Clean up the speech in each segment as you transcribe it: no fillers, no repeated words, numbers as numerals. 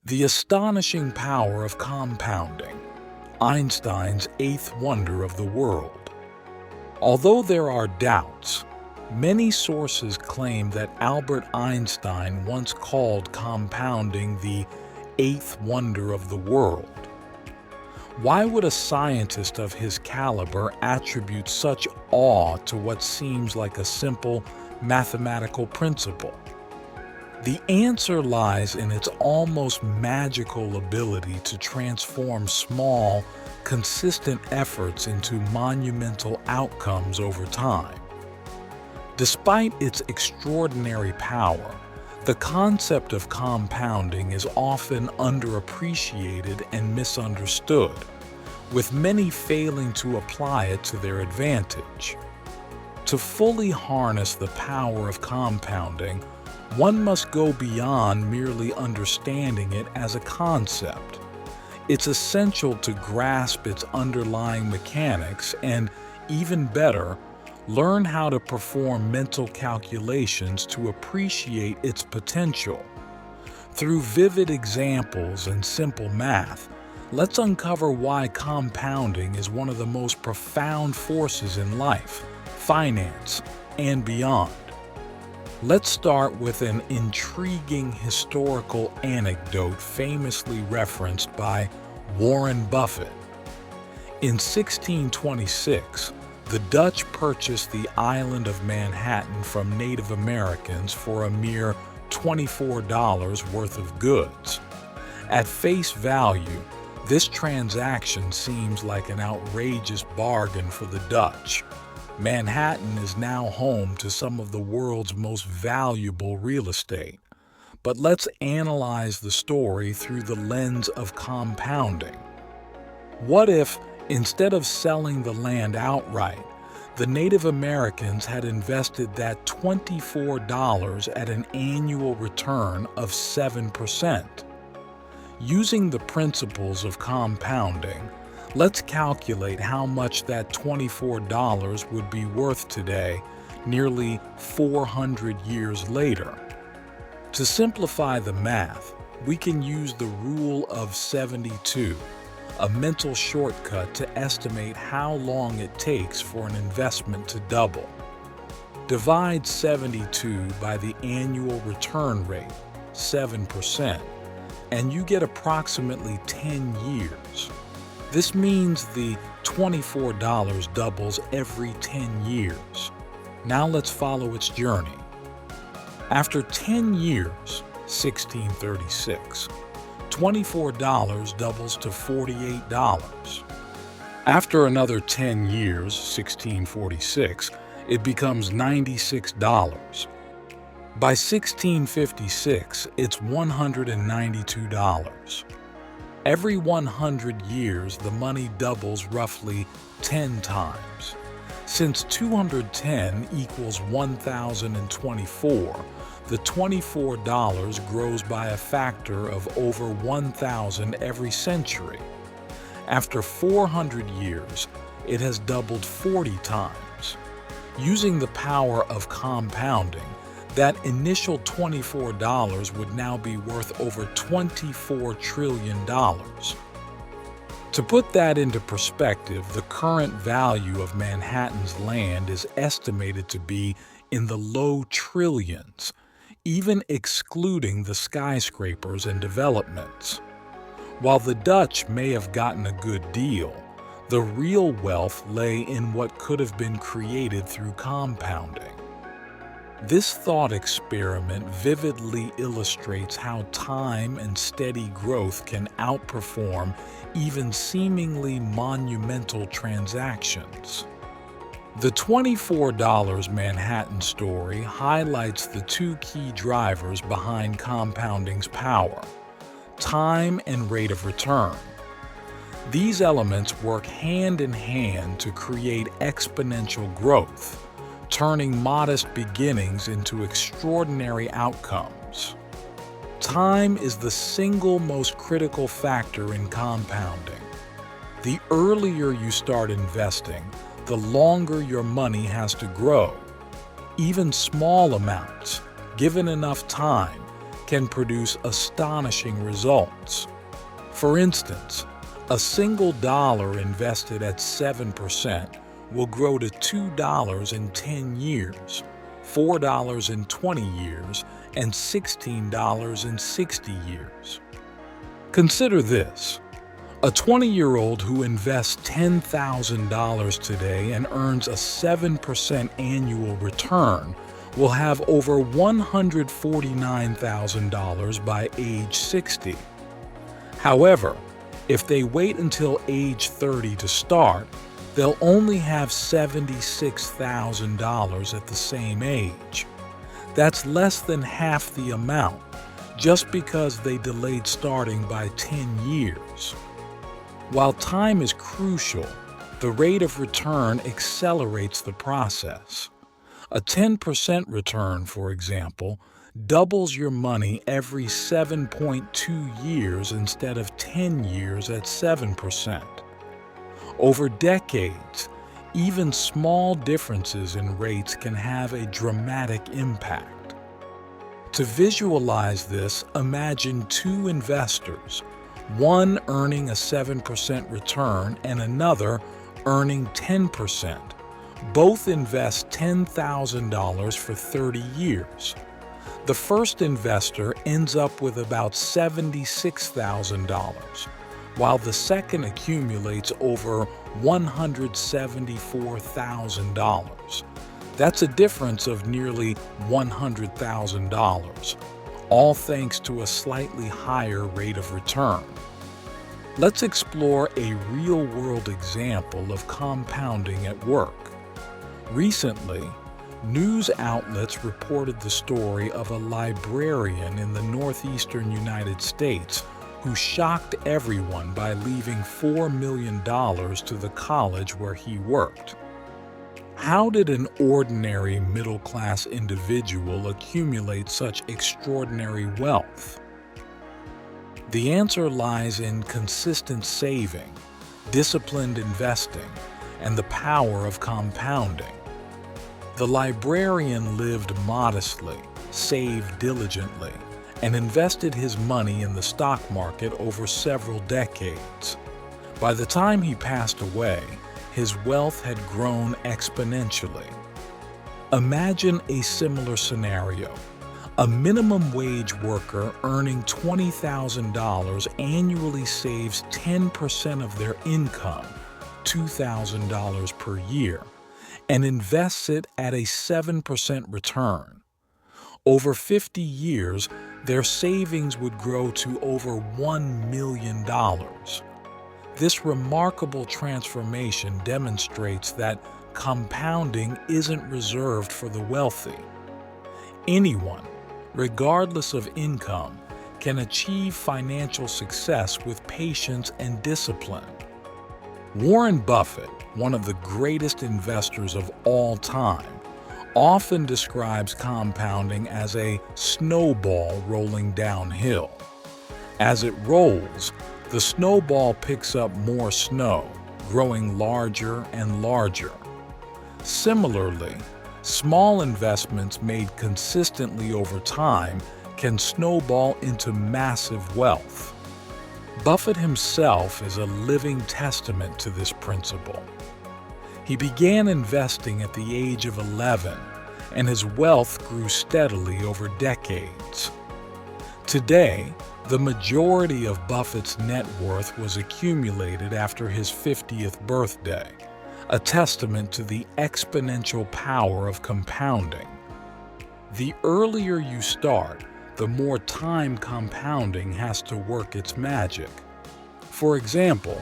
The astonishing power of compounding, Einstein's eighth wonder of the world. Although there are doubts, many sources claim that Albert Einstein once called compounding the eighth wonder of the world. Why would a scientist of his caliber attribute such awe to what seems like a simple mathematical principle? The answer lies in its almost magical ability to transform small, consistent efforts into monumental outcomes over time. Despite its extraordinary power, the concept of compounding is often underappreciated and misunderstood, with many failing to apply it to their advantage. To fully harness the power of compounding, one must go beyond merely understanding it as a concept. It's essential to grasp its underlying mechanics and, even better, learn how to perform mental calculations to appreciate its potential. Through vivid examples and simple math, let's uncover why compounding is one of the most profound forces in life, finance, and beyond. Let's start with an intriguing historical anecdote famously referenced by Warren Buffett. In 1626, the Dutch purchased the island of Manhattan from Native Americans for a mere $24 worth of goods. At face value, this transaction seems like an outrageous bargain for the Dutch. Manhattan is now home to some of the world's most valuable real estate. But let's analyze the story through the lens of compounding. What if, instead of selling the land outright, the Native Americans had invested that $24 at an annual return of 7%? Using the principles of compounding, let's calculate how much that $24 would be worth today, nearly 400 years later. To simplify the math, we can use the rule of 72, a mental shortcut to estimate how long it takes for an investment to double. Divide 72 by the annual return rate, 7%, and you get approximately 10 years. This means the $24 doubles every 10 years. Now let's follow its journey. After 10 years, 1636, $24 doubles to $48. After another 10 years, 1646, it becomes $96. By 1656, it's $192. Every 100 years, the money doubles roughly 10 times. Since 210 equals 1,024, the $24 grows by a factor of over 1,000 every century. After 400 years, it has doubled 40 times. Using the power of compounding, that initial $24 would now be worth over $24 trillion. To put that into perspective, the current value of Manhattan's land is estimated to be in the low trillions, even excluding the skyscrapers and developments. While the Dutch may have gotten a good deal, the real wealth lay in what could have been created through compounding. This thought experiment vividly illustrates how time and steady growth can outperform even seemingly monumental transactions. The $24 Manhattan story highlights the two key drivers behind compounding's power: time and rate of return. These elements work hand in hand to create exponential growth, turning modest beginnings into extraordinary outcomes. Time is the single most critical factor in compounding. The earlier you start investing, the longer your money has to grow. Even small amounts, given enough time, can produce astonishing results. For instance, a single dollar invested at 7% will grow to $2 in 10 years, $4 in 20 years, and $16 in 60 years. Consider this. A 20-year-old who invests $10,000 today and earns a 7% annual return will have over $149,000 by age 60. However, if they wait until age 30 to start, they'll only have $76,000 at the same age. That's less than half the amount, just because they delayed starting by 10 years. While time is crucial, the rate of return accelerates the process. A 10% return, for example, doubles your money every 7.2 years instead of 10 years at 7%. Over decades, even small differences in rates can have a dramatic impact. To visualize this, imagine two investors, one earning a 7% return and another earning 10%. Both invest $10,000 for 30 years. The first investor ends up with about $76,000, while the second accumulates over $174,000. That's a difference of nearly $100,000, all thanks to a slightly higher rate of return. Let's explore a real-world example of compounding at work. Recently, news outlets reported the story of a librarian in the northeastern United States who shocked everyone by leaving $4 million to the college where he worked. How did an ordinary middle-class individual accumulate such extraordinary wealth? The answer lies in consistent saving, disciplined investing, and the power of compounding. The librarian lived modestly, saved diligently, and invested his money in the stock market over several decades. By the time he passed away, his wealth had grown exponentially. Imagine a similar scenario. A minimum wage worker earning $20,000 annually saves 10% of their income, $2,000 per year, and invests it at a 7% return. Over 50 years, their savings would grow to over $1 million. This remarkable transformation demonstrates that compounding isn't reserved for the wealthy. Anyone, regardless of income, can achieve financial success with patience and discipline. Warren Buffett, one of the greatest investors of all time, often describes compounding as a snowball rolling downhill. As it rolls, the snowball picks up more snow, growing larger and larger. Similarly, small investments made consistently over time can snowball into massive wealth. Buffett himself is a living testament to this principle. He began investing at the age of 11, and his wealth grew steadily over decades. Today, the majority of Buffett's net worth was accumulated after his 50th birthday, a testament to the exponential power of compounding. The earlier you start, the more time compounding has to work its magic. For example,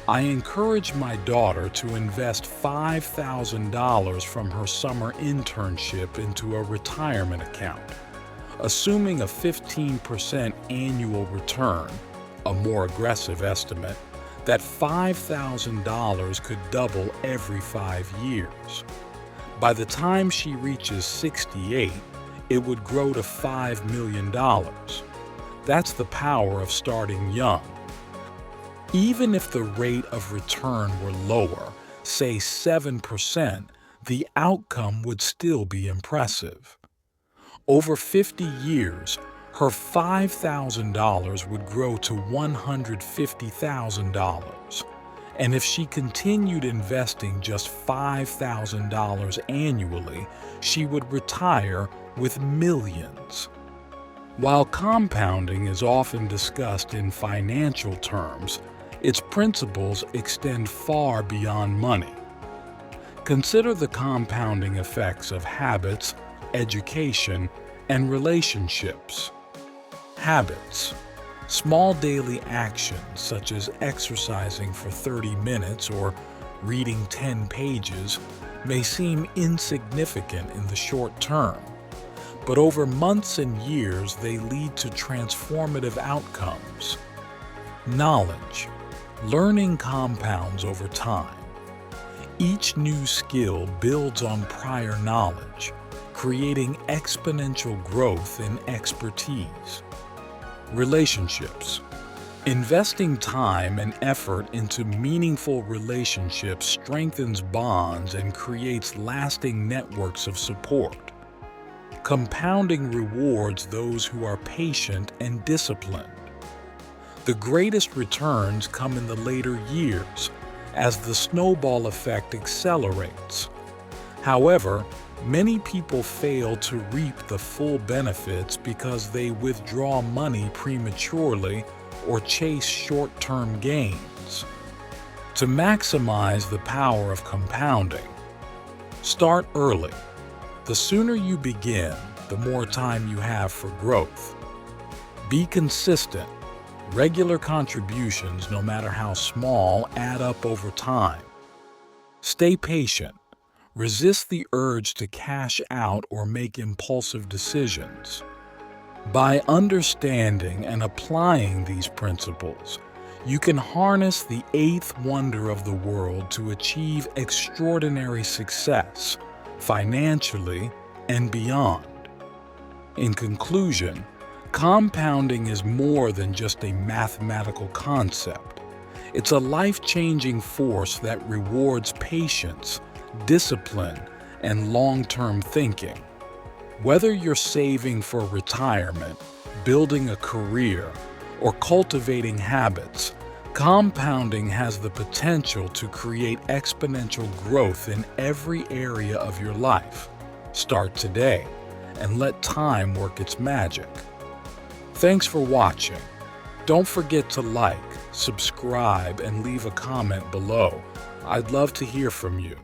I encourage my daughter to invest $5,000 from her summer internship into a retirement account. Assuming a 15% annual return, a more aggressive estimate, that $5,000 could double every 5 years. By the time she reaches 68, it would grow to $5 million. That's the power of starting young. Even if the rate of return were lower, say 7%, the outcome would still be impressive. Over 50 years, her $5,000 would grow to $150,000. And if she continued investing just $5,000 annually, she would retire with millions. While compounding is often discussed in financial terms, its principles extend far beyond money. Consider the compounding effects of habits, education, and relationships. Habits. Small daily actions such as exercising for 30 minutes or reading 10 pages may seem insignificant in the short term, but over months and years they lead to transformative outcomes. Knowledge. Learning compounds over time. Each new skill builds on prior knowledge, creating exponential growth in expertise. Relationships. Investing time and effort into meaningful relationships strengthens bonds and creates lasting networks of support. Compounding rewards those who are patient and disciplined. The greatest returns come in the later years, as the snowball effect accelerates. However, many people fail to reap the full benefits because they withdraw money prematurely or chase short-term gains. To maximize the power of compounding, start early. The sooner you begin, the more time you have for growth. Be consistent. Regular contributions, no matter how small, add up over time. Stay patient. Resist the urge to cash out or make impulsive decisions. By understanding and applying these principles, you can harness the eighth wonder of the world to achieve extraordinary success, financially and beyond. In conclusion, compounding is more than just a mathematical concept. It's a life-changing force that rewards patience, discipline, and long-term thinking. Whether you're saving for retirement, building a career, or cultivating habits, compounding has the potential to create exponential growth in every area of your life. Start today and let time work its magic. Thanks for watching. Don't forget to like, subscribe, and leave a comment below. I'd love to hear from you.